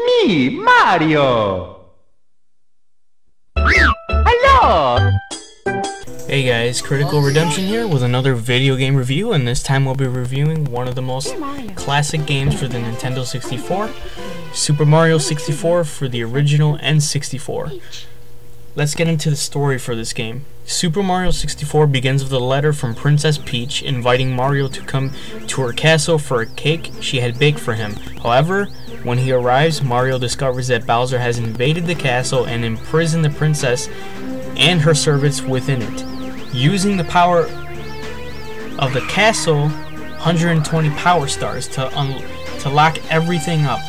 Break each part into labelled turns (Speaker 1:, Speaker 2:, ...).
Speaker 1: me, Mario! Hello!
Speaker 2: Hey guys, Critical Redemption here with another video game review, and this time we'll be reviewing one of the most classic games for the Nintendo 64, Super Mario 64 for the original N64. Let's get into the story for this game. Super Mario 64 begins with a letter from Princess Peach inviting Mario to come to her castle for a cake she had baked for him. However, when he arrives, Mario discovers that Bowser has invaded the castle and imprisoned the princess and her servants within it. Using the power of the castle, 120 power stars to lock everything up.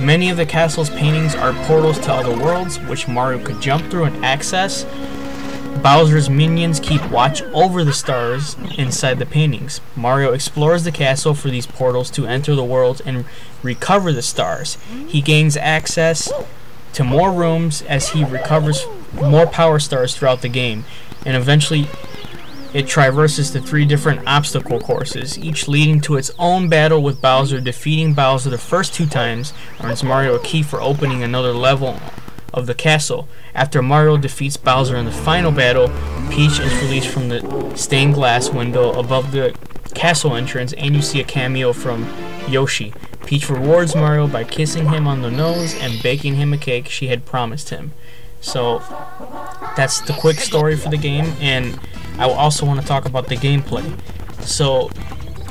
Speaker 2: Many of the castle's paintings are portals to other worlds, which Mario could jump through and access. Bowser's minions keep watch over the stars inside the paintings. Mario explores the castle for these portals to enter the world and recover the stars. He gains access to more rooms as he recovers more power stars throughout the game, and eventually it traverses the 3 different obstacle courses, each leading to its own battle with Bowser. Defeating Bowser the first 2 times earns Mario a key for opening another level of the castle. After Mario defeats Bowser in the final battle, Peach is released from the stained glass window above the castle entrance, and you see a cameo from Yoshi. Peach rewards Mario by kissing him on the nose and baking him a cake she had promised him. So that's the quick story for the game, and I also want to talk about the gameplay. So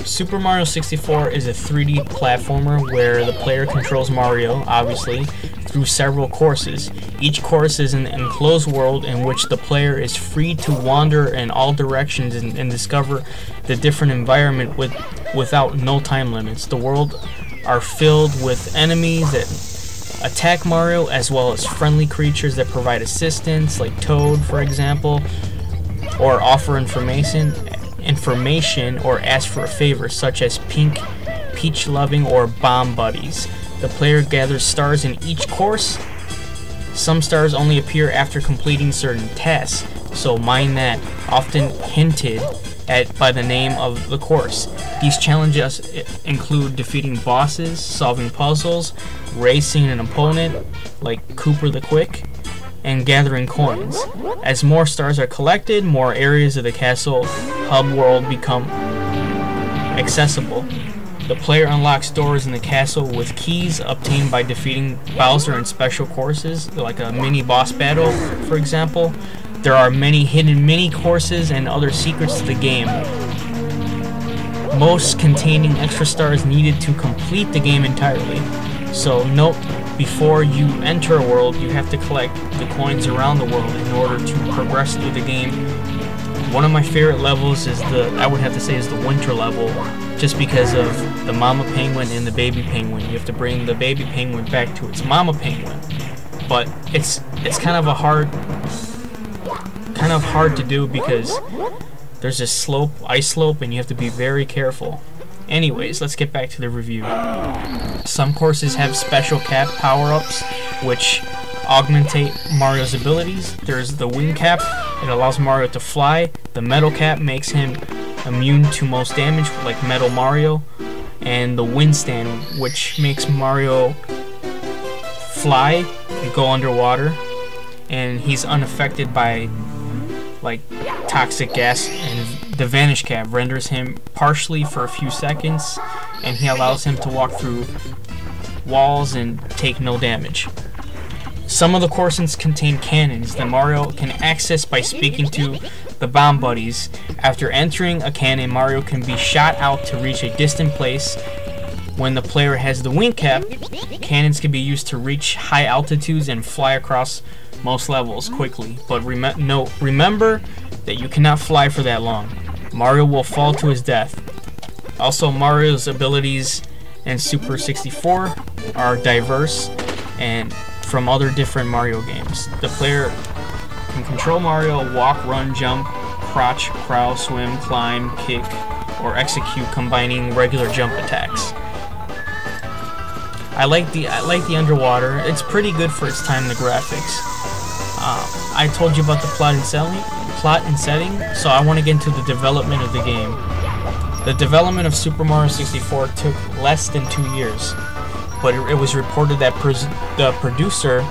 Speaker 2: Super Mario 64 is a 3D platformer where the player controls Mario, obviously, through several courses. Each course is an enclosed world in which the player is free to wander in all directions and discover the different environment without no time limits. The world are filled with enemies that attack Mario, as well as friendly creatures that provide assistance, like Toad, for example, or offer information or ask for a favor, such as Pink, Peach Loving, or Bomb Buddies. The player gathers stars in each course. Some stars only appear after completing certain tasks, so mine that, often hinted at by the name of the course. These challenges include defeating bosses, solving puzzles, racing an opponent like Cooper the Quick, and gathering coins. As more stars are collected, more areas of the castle hub world become accessible. The player unlocks doors in the castle with keys obtained by defeating Bowser in special courses, like a mini boss battle, for example. There are many hidden mini courses and other secrets to the game, most containing extra stars needed to complete the game entirely. So note, before you enter a world, you have to collect the coins around the world in order to progress through the game. One of my favorite levels is I would have to say is the winter level, just because of the mama penguin and the baby penguin. You have to bring the baby penguin back to its mama penguin. But it's kind of hard to do because there's this ice slope, and you have to be very careful. Anyways, let's get back to the review. Some courses have special cap power-ups which augmentate Mario's abilities. There's the wing cap. It allows Mario to fly. The metal cap makes him immune to most damage, like Metal Mario. And the wind stand, which makes Mario fly and go underwater, and he's unaffected by like toxic gas. And the vanish cap renders him partially for a few seconds, and he allows him to walk through walls and take no damage. Some of the courses contain cannons that Mario can access by speaking to the Bomb Buddies. After entering a cannon, Mario can be shot out to reach a distant place. When the player has the wing cap, cannons can be used to reach high altitudes and fly across most levels quickly. But remember that you cannot fly for that long. Mario will fall to his death. Also, Mario's abilities in Super 64 are diverse and from other different Mario games. The player can control Mario, walk, run, jump, crouch, crawl, swim, climb, kick, or execute, combining regular jump attacks. I like the underwater. It's pretty good for its time. The graphics. I told you about the plot and setting, so I want to get into the development of the game. The development of Super Mario 64 took less than 2 years. but it was reported that the producer,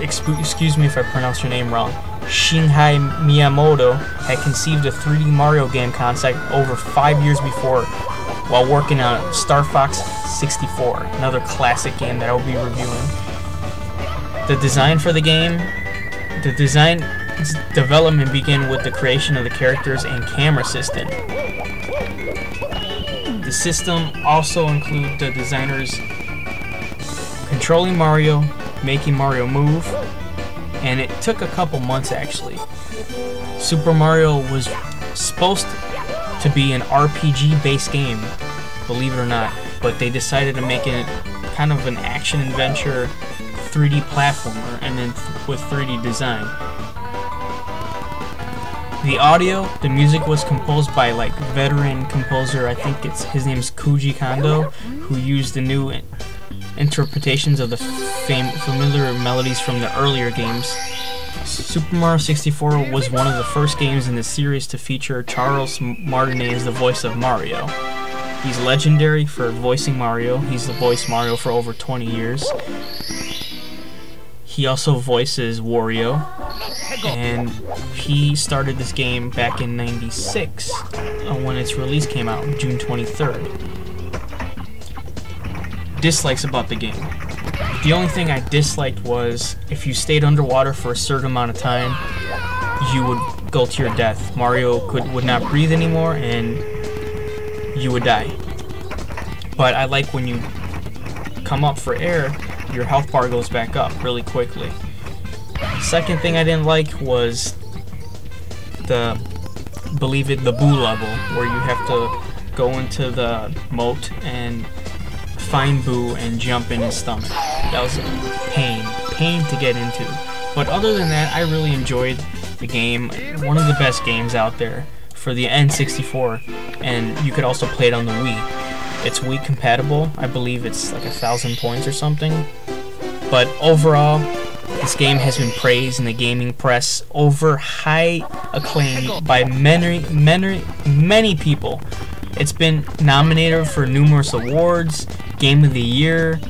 Speaker 2: excuse me if I pronounce your name wrong, Shigeru Miyamoto, had conceived a 3D Mario game concept over 5 years before while working on Star Fox 64, another classic game that I will be reviewing. The design for the game, the design development began with the creation of the characters and camera system. The system also includes the designers controlling Mario, making Mario move, and it took a couple months actually. Super Mario was supposed to be an RPG-based game, believe it or not, but they decided to make it kind of an action-adventure 3D platformer, and then with 3D design. The audio, the music was composed by like veteran composer, I think his name's Koji Kondo, who used the new interpretations of the familiar melodies from the earlier games. Super Mario 64 was one of the first games in the series to feature Charles Martinet as the voice of Mario. He's legendary for voicing Mario. He's the voice Mario for over 20 years. He also voices Wario, and he started this game back in '96 when its release came out, June 23rd. Dislikes about the game. The only thing I disliked was if you stayed underwater for a certain amount of time, you would go to your death. Mario would not breathe anymore, and you would die. But I like when you come up for air, your health bar goes back up really quickly. Second thing I didn't like was the Boo level, where you have to go into the moat and find Boo and jump in his stomach. That was a pain to get into. But other than that, I really enjoyed the game. One of the best games out there for the N64, and you could also play it on the Wii. It's Wii compatible. I believe it's like 1,000 points or something. But overall, this game has been praised in the gaming press over high acclaim by many people. It's been nominated for numerous awards, Game of the Year,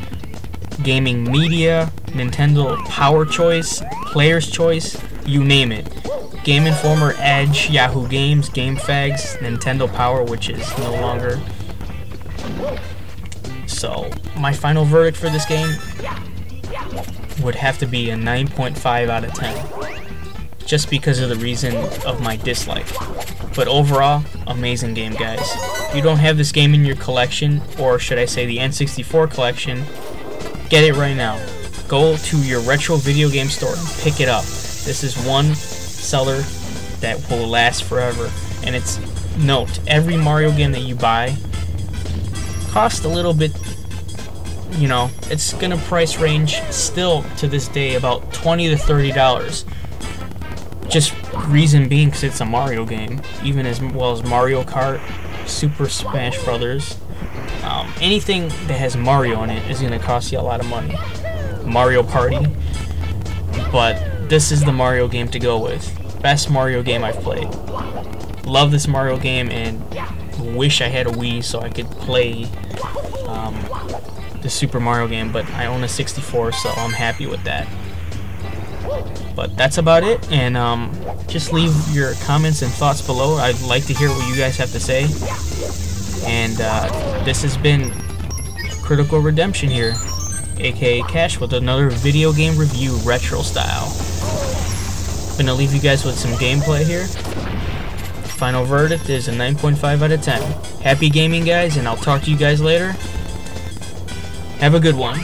Speaker 2: Gaming Media, Nintendo Power Choice, Player's Choice, you name it. Game Informer, Edge, Yahoo Games, GameFAQs, Nintendo Power, which is no longer. So, my final verdict for this game would have to be a 9.5 out of 10. Just because of the reason of my dislike. But overall, amazing game, guys. If you don't have this game in your collection, or should I say the N64 collection, get it right now. Go to your retro video game store and pick it up. This is one seller that will last forever. And it's, note, every Mario game that you buy costs a little bit, you know, it's gonna price range still to this day about $20 to $30. Just reason being because it's a Mario game, even as well as Mario Kart, Super Smash Brothers. Anything that has Mario in it is gonna cost you a lot of money. Mario Party, but this is the Mario game to go with. Best Mario game I've played. Love this Mario game and wish I had a Wii so I could play the Super Mario game, but I own a 64, so I'm happy with that. But that's about it, and just leave your comments and thoughts below. I'd like to hear what you guys have to say. And this has been Critical Redemption here, aka Cash, with another video game review retro style. Gonna leave you guys with some gameplay here. Final verdict is a 9.5 out of 10. Happy gaming, guys, and I'll talk to you guys later. Have a good one.